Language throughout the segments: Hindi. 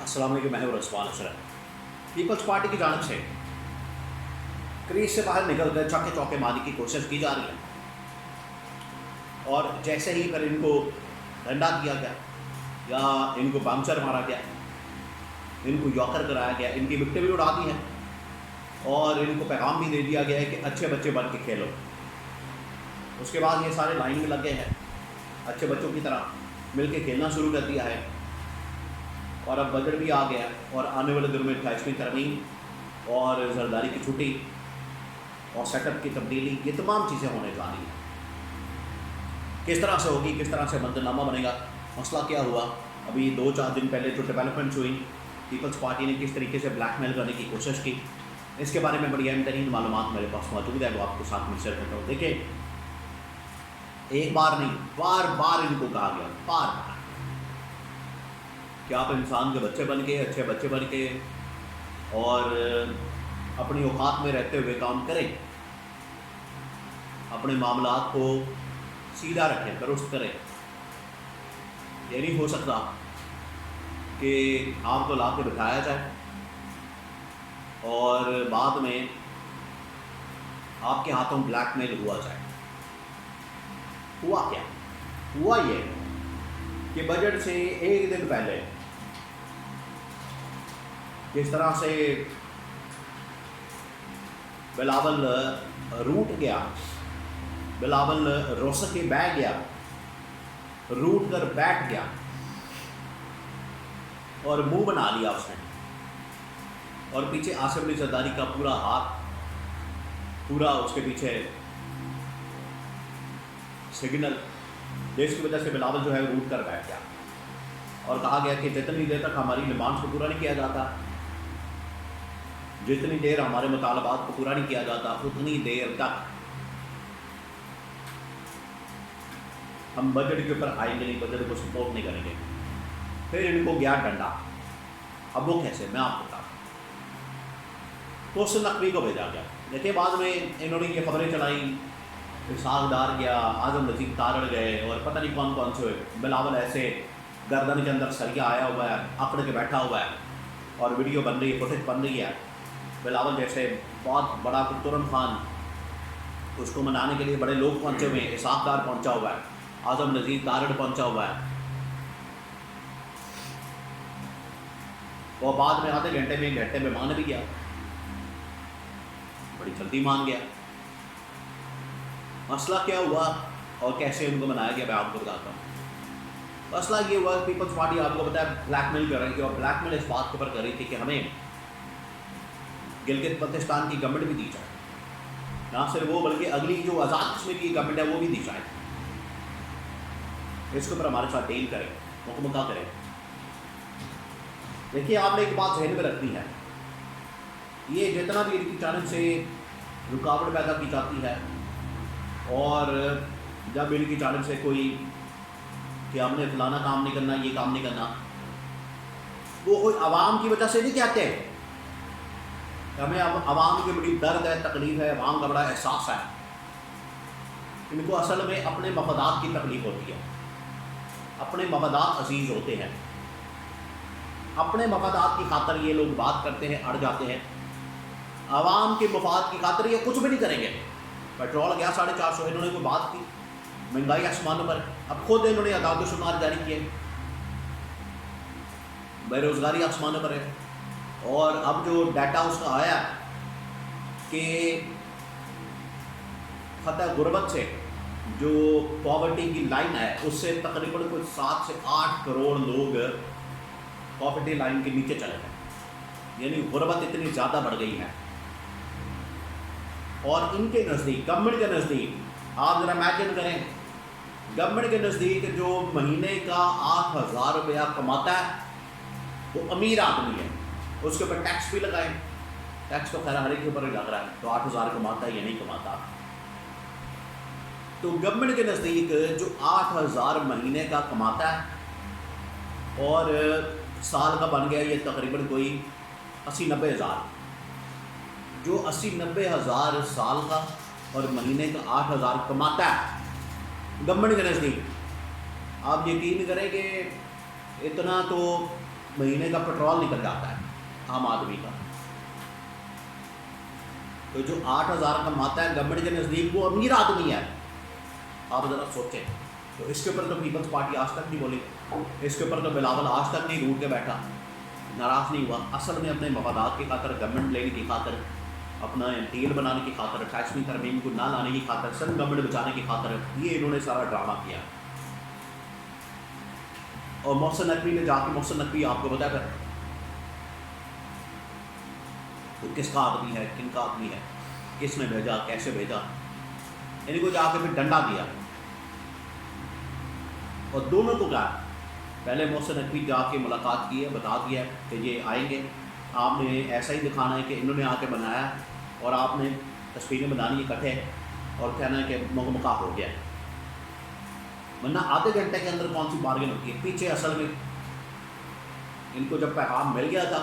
अस्सलाम वालेकुम, मैं हूं रज़वान अशरफ। पीपल्स पार्टी की जानिब से क्रीज से बाहर निकलकर चौके चौके मारने की कोशिश की जा रही है और जैसे ही फिर इनको डंडा दिया गया या इनको बाउंसर मारा गया, इनको यॉकर कराया गया, इनकी विकेटें भी उड़ा दी हैं और इनको पैगाम भी दे दिया गया है कि अच्छे बच्चे बन के खेलो। उसके बाद ये सारे लाइन में लगे हैं, अच्छे बच्चों की तरह मिल के खेलना शुरू कर दिया है और अब बजट भी आ गया और आने वाले दिनों में 28वीं तरमीम और जरदारी की छुट्टी और सेटअप की तब्दीली, ये तमाम चीज़ें होने जा रही हैं। किस तरह से होगी, किस तरह से मंजरनामा बनेगा, मसला क्या हुआ, अभी 2-4 दिन पहले जो डेवलपमेंट्स हुई, पीपल्स पार्टी ने किस तरीके से ब्लैकमेल करने की कोशिश की, इसके बारे में बड़ी अहम तरीन मालूमात मेरे पास मौजूद है, वो आपके साथ में शेयर करता हूँ। देखिए, एक बार नहीं, बार बार इनको कहा गया, बार बार कि आप इंसान के बच्चे बन के, अच्छे बच्चे बन के और अपनी औकात में रहते हुए काम करें, अपने मामलात को सीधा रखें, दुरुस्त करें। ये नहीं हो सकता कि आपको ला के बिठाया जाए और बाद में आपके हाथों ब्लैकमेल हुआ जाए। हुआ क्या? हुआ ये कि बजट से एक दिन पहले जिस तरह से बिलावल रूट गया, बिलावल रोस के बैठ गया, रूट कर बैठ गया और मुंह बना लिया उसने, और पीछे आसिफ अली जरदारी का पूरा हाथ, पूरा उसके पीछे सिग्नल, जिसकी वजह से बिलावल जो है रूट कर बैठ गया और कहा गया कि जितनी देर तक हमारी डिमांड्स को पूरा नहीं किया जाता, जितनी देर हमारे मुतालबात को पूरा नहीं किया जाता, उतनी देर तक हम बजट के ऊपर आएंगे नहीं, बजट को सपोर्ट नहीं करेंगे। फिर इनको गया डंडा। अब वो कैसे, मैं आपको बताता हूँ। तो उससे नकवी को भेजा गया। देखिए, बाद में इन्होंने ये खबरें चलाई, सागदार गया, आजम नजीब तारड़ गए और पता नहीं कौन कौन से हुए। बिलावल ऐसे गर्दन के अंदर सरिया आया हुआ है, अकड़ के बैठा हुआ है और वीडियो बन रही है, फुटेज बन रही है। बिलावल जैसे बहुत बड़ा तुरम खान, उसको मनाने के लिए बड़े लोग पहुंचे हुए हैं, इसाकदार पहुंचा हुआ है, आजम नजीब तारड़ पहुंचा हुआ है। और बाद में आधे घंटे में, 1 घंटे में मान भी गया, बड़ी जल्दी मान गया। मसला क्या हुआ और कैसे उनको बनाया गया, मैं आपको बताता हूँ। मसला ये हुआ, पीपल्स पार्टी आपको पता है ब्लैकमेल कर रही थी और ब्लैकमेल इस बात के ऊपर कर रही थी कि हमें गिलगित बल्तिस्तान की गवर्नमेंट भी दी जाए, ना सिर्फ वो बल्कि अगली जो आज़ाद कश्मीर की गवर्नमेंट है वो भी दी जाए। इसके ऊपर हमारे साथ डील करें, मुकम्मल करें। देखिए, आपने एक बात जहन में रखनी है, ये जितना भी इनकी जानिब से रुकावट पैदा की जाती है और जब इनकी जानिब से कोई कि हमने फलाना काम नहीं करना, ये काम नहीं करना, वो कोई आवाम की वजह से नहीं कहते। हमें अब आवाम की बड़ी दर्द है, तकलीफ़ है, आवाम का बड़ा एहसास है। इनको असल में अपने मफादात की तकलीफ़ होती है, अपने मफादात अजीज़ होते हैं, अपने मफादात की खातर ये लोग बात करते हैं, अड़ जाते हैं। आवाम के मफाद की खातर ये कुछ भी नहीं करेंगे। पेट्रोल गया 450, इन्होंने कोई बात की, महंगाई आसमानों पर, अब खुद इन्होंने आदाद शुमार जारी किए, बेरोज़गारी आसमानों पर है। और अब जो डाटा उसका आया कि फतह गुरबत से जो पॉवर्टी की लाइन है, उससे तकरीबन कुछ 7 से 8 करोड़ लोग पॉवर्टी लाइन के नीचे चले गए, यानी गुरबत इतनी ज़्यादा बढ़ गई है। और इनके नज़दीक, गवर्नमेंट के नज़दीक, आप ज़रा इमेजिन करें, गवर्नमेंट के नज़दीक जो महीने का 8,000 रुपया कमाता है वो अमीर आदमी है, उसके ऊपर टैक्स भी लगाए, टैक्स तो खैर हर एक के ऊपर लग रहा है, तो 8,000 कमाता है या नहीं कमाता। तो गवर्नमेंट के नज़दीक जो 8,000 महीने का कमाता है और साल का बन गया ये तकरीबन कोई 80-90 हज़ार, जो 80-90 हज़ार साल का और महीने का 8,000 कमाता है गवर्नमेंट के नज़दीक, आप यकीन करें कि इतना तो महीने का पेट्रोल निकल जाता है आम आदमी का। तो जो 8,000 कमाता है गवर्नमेंट के नज़दीक वो अमीर आदमी है। आप ज़रा सोचें। तो इसके ऊपर तो पीपल्स पार्टी आज तक नहीं बोली, इसके ऊपर तो बिलावल आज तक नहीं रूठ के बैठा, नाराज़ नहीं हुआ। असल में अपने मफादात की खातर, गवर्नमेंट लेने की खातर, अपना डील बनाने की खातर, 28वीं तरमीम को ना लाने की खातर, सन गवर्नमेंट बचाने की खातर ये इन्होंने सारा ड्रामा किया। और मोहसिन नकवी ने जाके, मोहसिन नकवी आपको पता है तो किसका आदमी है, किन का आदमी है, किसने भेजा, कैसे भेजा, इनको जाके फिर डंडा दिया। और दोनों को कहा, पहले मोहसिन नकवी जाके मुलाकात की है, बता दिया कि ये आएंगे, आपने ऐसा ही दिखाना है कि इन्होंने आके बनाया और आपने तस्वीरें बनानी इकट्ठे और कहना है कि मुका हो गया। वरना आधे घंटे के अंदर कौन सी बार्गेन होती है। पीछे असल में इनको जब पैगाम मिल गया था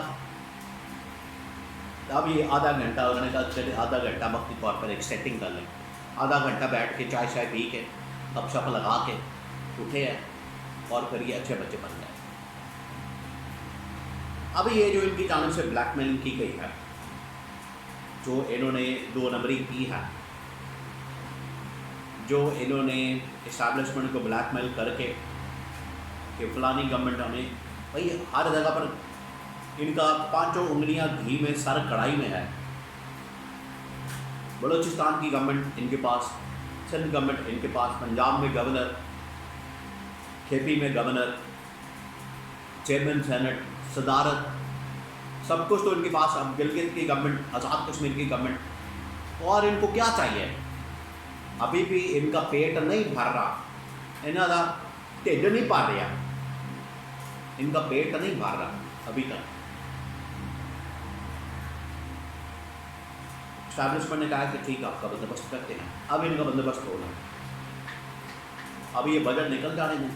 तब ये आधा घंटा उन्होंने कहा चले आधा घंटा वक्ती तौर पर एक सेटिंग कर लें, आधा घंटा बैठ के चाय शाय पी के गपशप लगा के उठे हैं और फिर ये अच्छे बच्चे बन गए। अब ये जो इनकी जानिब से ब्लैकमेलिंग की गई है, जो इन्होंने 2 नंबरी की है, जो इन्होंने इस्टेब्लिशमेंट को ब्लैकमेल करके कि फलानी गवर्नमेंट हमें, भाई हर जगह पर इनका 5 उंगलियां घी में सर कढ़ाई में है। बलूचिस्तान की गवर्नमेंट इनके पास, सिंध गवर्नमेंट इनके पास, पंजाब में गवर्नर, केपी में गवर्नर, चेयरमैन सेनेट, सदारत, सब कुछ तो इनके पास। अब गिलगित की गवर्नमेंट, आज़ाद कश्मीर की गवर्नमेंट, और इनको क्या चाहिए? अभी भी इनका पेट नहीं भर रहा, इन्हों का ढिड नहीं भर रहा, इनका पेट नहीं भर रहा अभी तक। एस्टैब्लिशमेंट ने कहा कि ठीक है आपका बंदोबस्त करते हैं। अब इनका बंदोबस्त होना, अब ये बजट निकल जाने दें,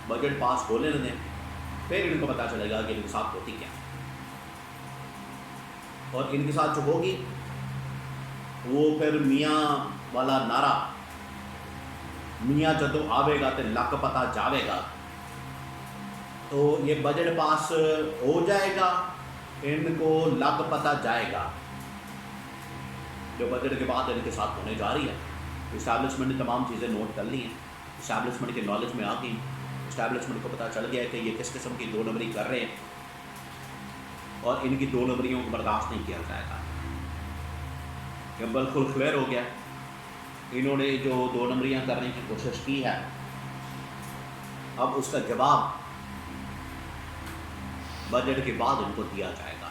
बजट पास होने दें, फिर इनको पता चलेगा कि इनके साथ होती क्या। और इनके साथ जो होगी वो फिर मियाँ वाला नारा, मियाँ जदों आवेगा तो लक पता जावेगा। तो ये बजट पास हो जाएगा, इनको लक पता जाएगा जो बजट के बाद इनके साथ होने जा रही है। इस्टेब्लिशमेंट ने तमाम चीज़ें नोट कर ली हैं, इस्टेब्लिशमेंट के नॉलेज में आ गई, इस्टेब्लिशमेंट को पता चल गया कि ये किस किस्म की 2 नंबरी कर रहे हैं और इनकी 2 नंबरियों को बर्दाश्त नहीं किया जाएगा। ये बिल्कुल क्लियर हो गया। इन्होंने जो 2 नंबरियाँ करने की कोशिश की है, अब उसका जवाब बजट के बाद इनको दिया जाएगा।